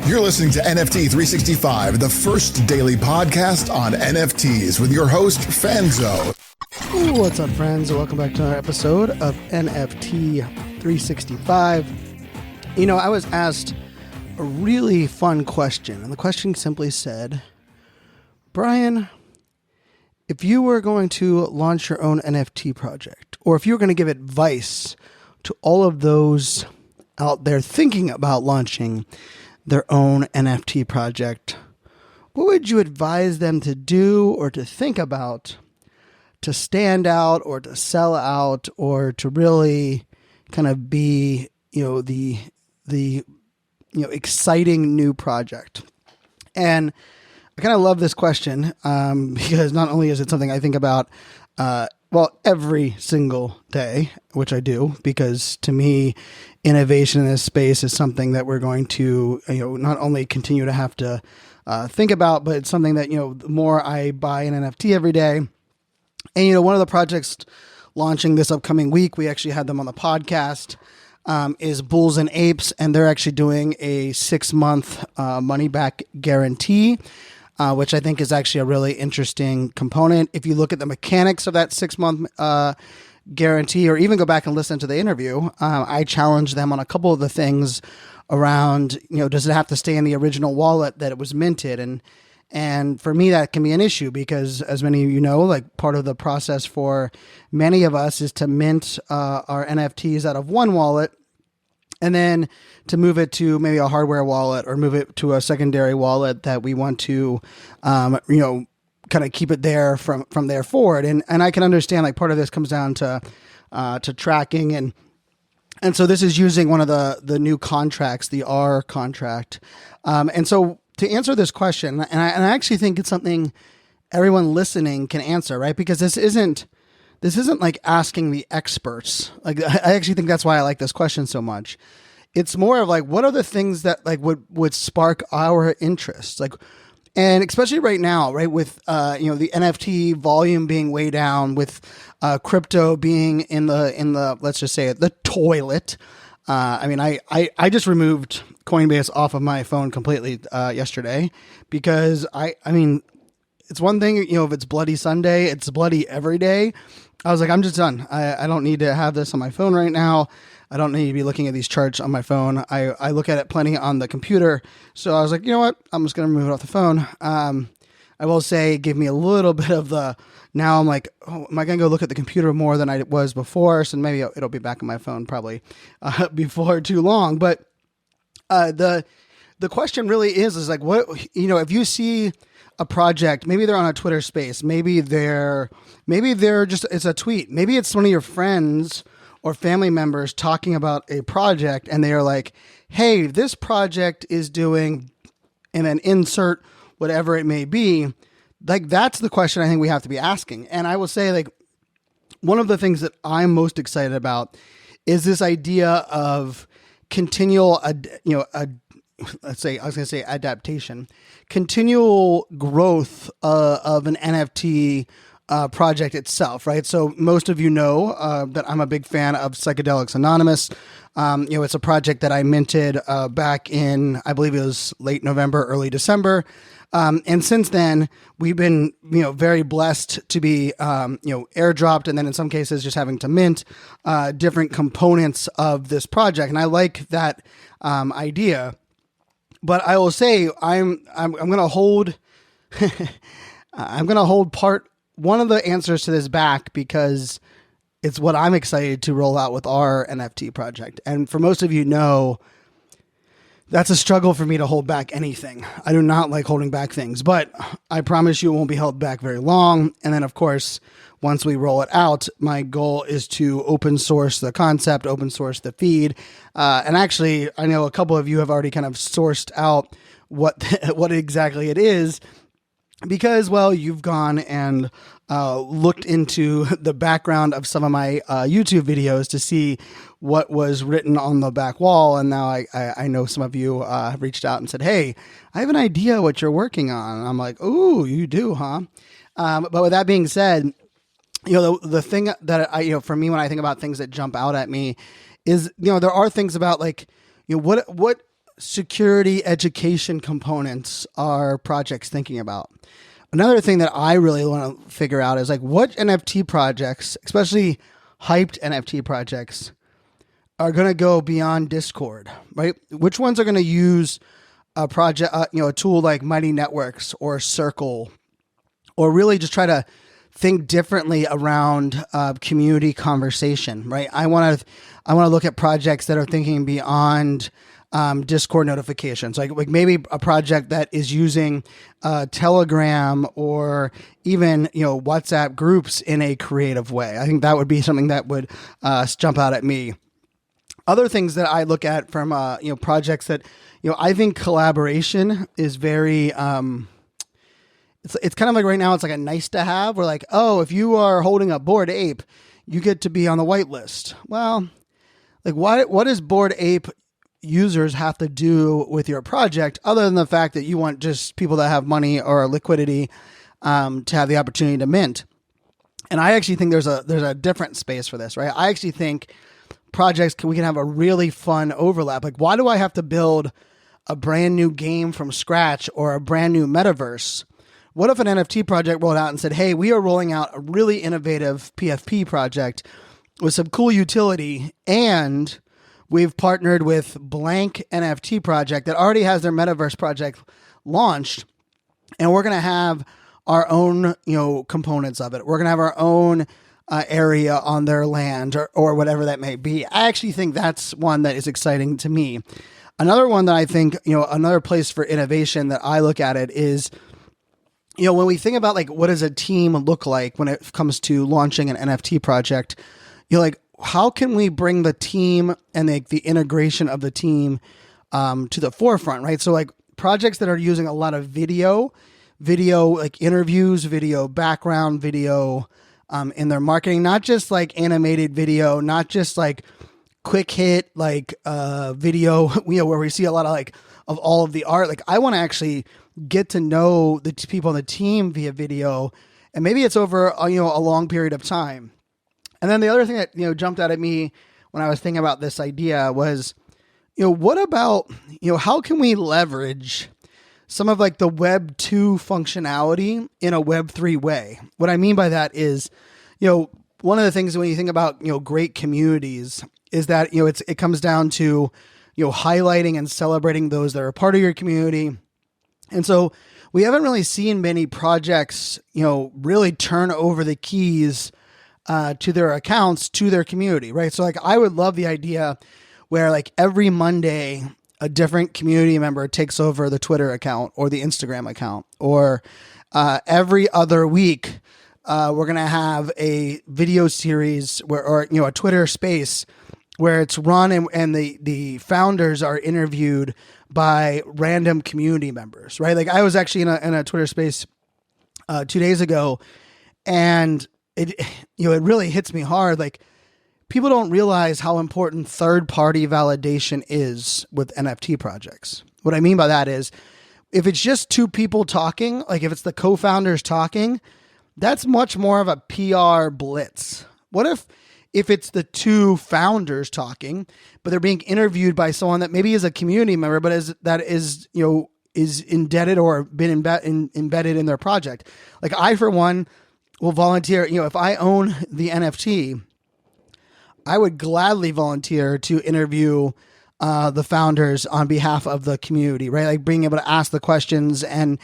You're listening to NFT365, the first daily podcast on NFTs with your host, Fanzo. Ooh, what's up, friends? Welcome back to another episode of NFT365. You know, I was asked a really fun question, and the question simply said, Brian, if you were going to launch your own NFT project, or if you were going to give advice to all of those out there thinking about launching their own NFT project, what would you advise them to do or to think about to stand out or to sell out or to really kind of be, the exciting new project? And I kind of love this question because not only is it something I think about, every single day, which I do, because to me, innovation in this space is something that we're going to, not only continue to have to think about, but it's something that, the more I buy an NFT every day. And, one of the projects launching this upcoming week, we actually had them on the podcast, is Bulls and Apes, and they're actually doing a 6-month money back guarantee, which I think is actually a really interesting component. If you look at the mechanics of that 6-month guarantee, or even go back and listen to the interview, I challenged them on a couple of the things around, does it have to stay in the original wallet that it was minted? And for me, that can be an issue because, as many of you know, like part of the process for many of us is to mint our NFTs out of one wallet and then to move it to maybe a hardware wallet or move it to a secondary wallet that we want to, kind of keep it there from there forward. And I can understand like part of this comes down to tracking. And so this is using one of the new contracts, the R contract. And so to answer this question, and I actually think it's something everyone listening can answer, right? Because this isn't like asking the experts. Like, I actually think that's why I like this question so much. It's more of like, what are the things that like would spark our interest? Like, and especially right now, right, with the NFT volume being way down, with crypto being in the let's just say it, the toilet. I just removed Coinbase off of my phone completely yesterday because it's one thing, if it's Bloody Sunday, it's bloody every day. I was like, I'm just done. I don't need to have this on my phone right now. I don't need to be looking at these charts on my phone. I look at it plenty on the computer. So I was like, you know what? I'm just going to remove it off the phone. I will say it gave me a little bit of now I'm like, oh, am I going to go look at the computer more than I was before? So maybe it'll be back on my phone probably before too long. But the question really is like, what, if you see a project, maybe they're on a Twitter space, maybe they're just, it's a tweet. Maybe it's one of your friends or family members talking about a project and they are like, hey, this project is doing, and then insert whatever it may be. Like, that's the question I think we have to be asking. And I will say, like, one of the things that I'm most excited about is this idea of continual, adaptation, continual growth of an NFT project itself, right? So most of you know that I'm a big fan of Psychedelics Anonymous. It's a project that I minted back in, I believe it was late November, early December. And since then, we've been, very blessed to be, airdropped, and then in some cases just having to mint different components of this project. And I like that idea. But I will say I'm going to hold one of the answers to this back because it's what I'm excited to roll out with our NFT project. And for most of you know, that's a struggle for me to hold back anything. I do not like holding back things, but I promise you it won't be held back very long. And then, of course, once we roll it out, my goal is to open source the concept, open source the feed. And actually, I know a couple of you have already kind of sourced out what exactly it is because, well, you've gone and looked into the background of some of my YouTube videos to see what was written on the back wall. And now I know some of you have reached out and said, hey, I have an idea what you're working on. And I'm like, ooh, you do, huh? But with that being said, the thing that I, for me, when I think about things that jump out at me is, there are things about like, what security education components are projects thinking about? Another thing that I really want to figure out is like what NFT projects, especially hyped NFT projects, are going to go beyond Discord, right? Which ones are going to use a project, a tool like Mighty Networks or Circle, or really just try to think differently around community conversation, right? I want to look at projects that are thinking beyond Discord notifications, like maybe a project that is using Telegram or even WhatsApp groups in a creative way. I think that would be something that would jump out at me. Other things that I look at from projects that I think collaboration is very. It's kind of like right now it's like a nice to have. We're like, oh, if you are holding a Bored Ape, you get to be on the whitelist. Well, like what does Bored Ape users have to do with your project other than the fact that you want just people that have money or liquidity to have the opportunity to mint? And I actually think there's a different space for this, right? I actually think projects we can have a really fun overlap. Like, why do I have to build a brand new game from scratch or a brand new metaverse? What if an NFT project rolled out and said, hey, we are rolling out a really innovative PFP project with some cool utility, and we've partnered with blank NFT project that already has their metaverse project launched, and we're going to have our own, components of it. We're going to have our own area on their land or whatever that may be. I actually think that's one that is exciting to me. Another one that I think, another place for innovation that I look at it is, when we think about like what does a team look like when it comes to launching an NFT project, like how can we bring the team and the integration of the team to the forefront, right? So like projects that are using a lot of video like interviews, video background, video in their marketing, not just like animated video, not just like quick hit like video, where we see a lot of like of all of the art. Like I want to actually get to know the people on the team via video, and maybe it's over a long period of time. And then the other thing that jumped out at me when I was thinking about this idea was, what about how can we leverage some of like the Web 2 functionality in a Web 3 way? What I mean by that is, one of the things when you think about great communities is that it comes down to highlighting and celebrating those that are part of your community. And so we haven't really seen many projects, really turn over the keys to their accounts, to their community, right? So like I would love the idea where like every Monday, a different community member takes over the Twitter account or the Instagram account, or every other week, we're going to have a video series or a Twitter space where it's run and the founders are interviewed by random community members, right? Like I was actually in a Twitter space 2 days ago, and it really hits me hard. Like people don't realize how important third-party validation is with NFT projects. What I mean by that is if it's just two people talking, like if it's the co-founders talking, that's much more of a PR blitz. What if it's the two founders talking, but they're being interviewed by someone that maybe is a community member, but is indebted or been embedded in their project? Like I, for one, will volunteer. If I own the NFT, I would gladly volunteer to interview the founders on behalf of the community, right? Like being able to ask the questions and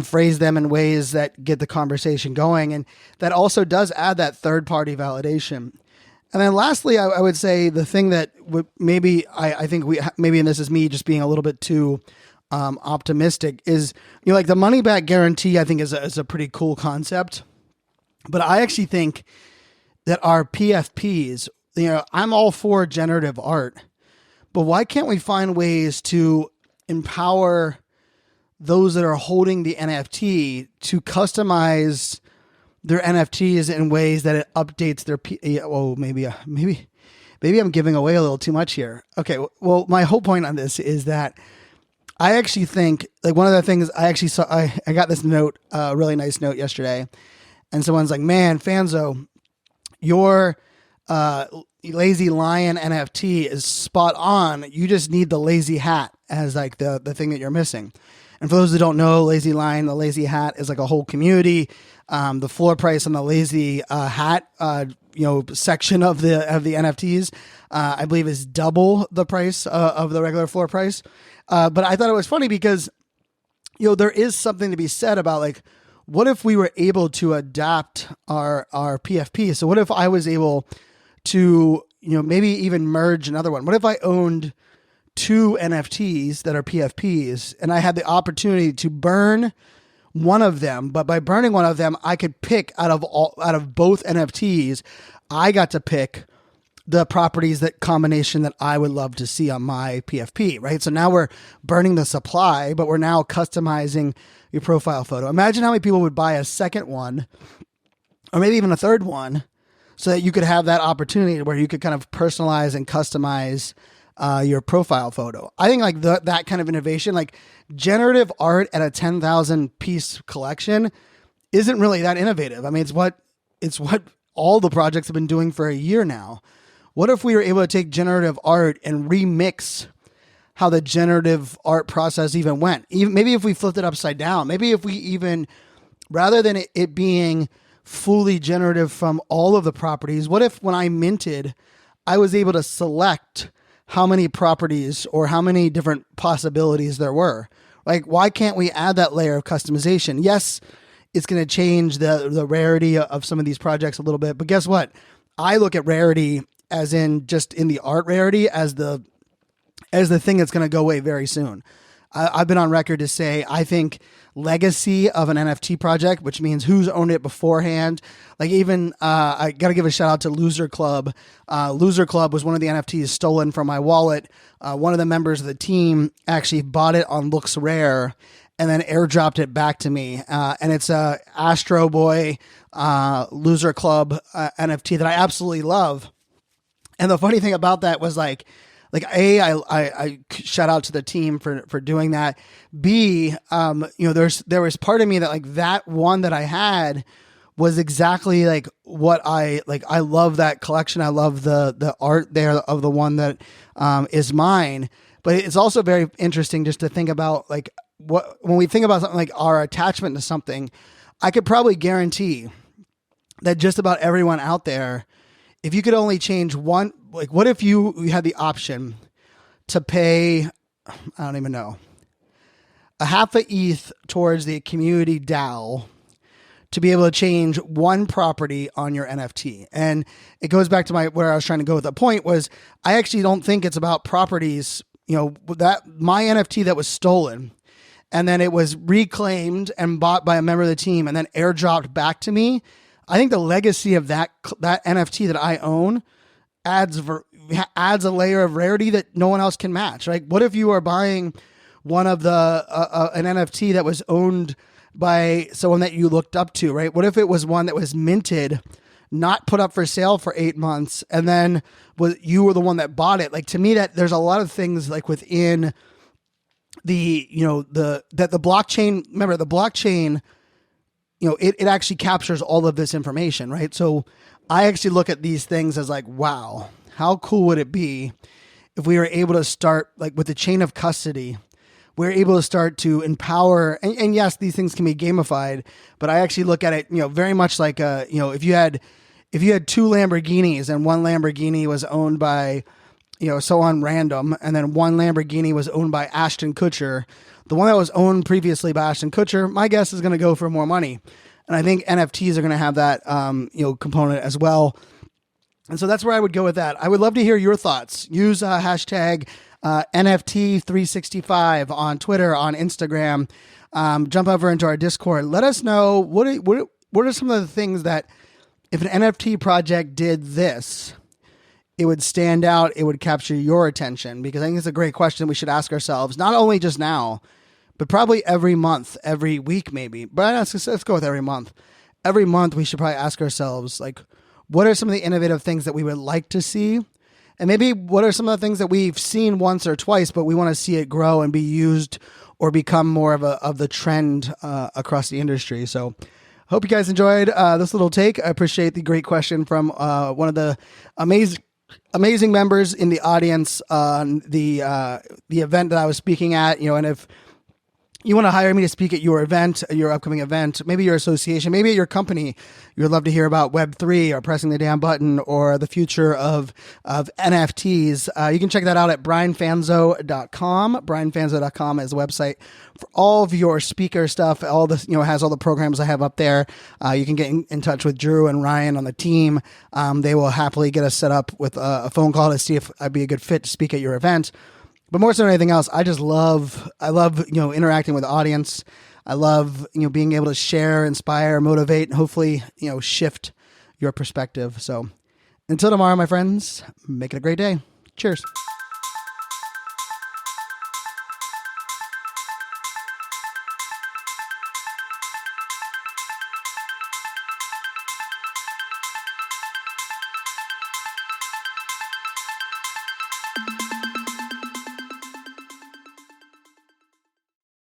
phrase them in ways that get the conversation going. And that also does add that third-party validation. And then lastly, I would say the thing that would maybe I think maybe, and this is me just being a little bit too optimistic, is like the money back guarantee. I think is a pretty cool concept, but I actually think that our PFPs, I'm all for generative art, but why can't we find ways to empower those that are holding the NFT to customize their NFTs in ways that it updates their maybe I'm giving away a little too much here. Okay, well, my whole point on this is that I actually think like one of the things I actually saw, I got this note, a really nice note yesterday, and someone's like, "Man, Fanzo, your lazy lion NFT is spot on. You just need the lazy hat as like the thing that you're missing. And for those who don't know, lazy lion, the lazy hat is like a whole community. The floor price on the lazy hat, section of the NFTs, I believe is double the price of the regular floor price. But I thought it was funny because, there is something to be said about like, what if we were able to adapt our PFP? So what if I was able to, maybe even merge another one? What if I owned 2 NFTs that are PFPs and I had the opportunity to burn one of them, but by burning one of them, I could pick out of both NFTs, I got to pick the properties, that combination that I would love to see on my PFP, right? So now we're burning the supply, but we're now customizing your profile photo. Imagine how many people would buy a second one or maybe even a third one so that you could have that opportunity where you could kind of personalize and customize your profile photo. I think like that kind of innovation, like generative art at a 10,000 piece collection isn't really that innovative. I mean, it's what all the projects have been doing for a year now. What if we were able to take generative art and remix how the generative art process even went? Maybe if we flipped it upside down, maybe if we even, rather than it being fully generative from all of the properties, what if when I minted, I was able to select how many properties or how many different possibilities there were? Like, why can't we add that layer of customization? Yes, it's going to change the rarity of some of these projects a little bit, but guess what? I look at rarity as in just in the art rarity as the thing that's going to go away very soon. I've been on record to say, I think legacy of an NFT project, which means who's owned it beforehand. Like even, I got to give a shout out to Loser Club. Loser Club was one of the NFTs stolen from my wallet. One of the members of the team actually bought it on Looks Rare and then airdropped it back to me. And it's a Astro Boy, Loser Club NFT that I absolutely love. And the funny thing about that was I shout out to the team for doing that. B, there was part of me that like that one that I had was exactly like what I love that collection. I love the art there of the one that is mine. But it's also very interesting just to think about like when we think about something like our attachment to something, I could probably guarantee that just about everyone out there, if you could only change one, like what if you had the option to pay, I don't even know, a half a ETH towards the community DAO to be able to change one property on your NFT. And it goes back to where I was trying to go with the point was I actually don't think it's about properties, that my NFT that was stolen and then it was reclaimed and bought by a member of the team and then airdropped back to me. I think the legacy of that NFT that I own adds a layer of rarity that no one else can match. Like, what if you are buying one of an NFT that was owned by someone that you looked up to, right? What if it was one that was minted, not put up for sale for 8 months, and then you were the one that bought it? Like, to me, that there's a lot of things like within the blockchain. Remember, the blockchain, it actually captures all of this information, right? So I actually look at these things as like, wow, how cool would it be if we were able to start like with the chain of custody, we're able to start to empower, and yes, these things can be gamified, but I actually look at it, very much like, if you had 2 Lamborghinis and one Lamborghini was owned by, someone random, and then one Lamborghini was owned by Ashton Kutcher, the one that was owned previously by Ashton Kutcher, my guess is going to go for more money. And I think NFTs are going to have that, component as well. And so that's where I would go with that. I would love to hear your thoughts. Use hashtag NFT365 on Twitter, on Instagram. Jump over into our Discord. Let us know what are some of the things that if an NFT project did this, it would stand out, it would capture your attention? Because I think it's a great question we should ask ourselves, not only just now, but probably every month, every week maybe. But let's go with every month. Every month we should probably ask ourselves, like, what are some of the innovative things that we would like to see? And maybe what are some of the things that we've seen once or twice, but we want to see it grow and be used or become more of the trend across the industry. So hope you guys enjoyed this little take. I appreciate the great question from one of the amazing members in the audience on the event that I was speaking at, and if you want to hire me to speak at your event, your upcoming event, maybe your association, maybe at your company, you would love to hear about Web3 or pressing the damn button or the future of NFTs. You can check that out at brianfanzo.com. brianfanzo.com is the website for all of your speaker stuff. All this, has all the programs I have up there. You can get in touch with Drew and Ryan on the team. They will happily get us set up with a phone call to see if I'd be a good fit to speak at your event. But more so than anything else, I love, interacting with the audience. I love, being able to share, inspire, motivate, and hopefully, shift your perspective. So until tomorrow, my friends, make it a great day. Cheers.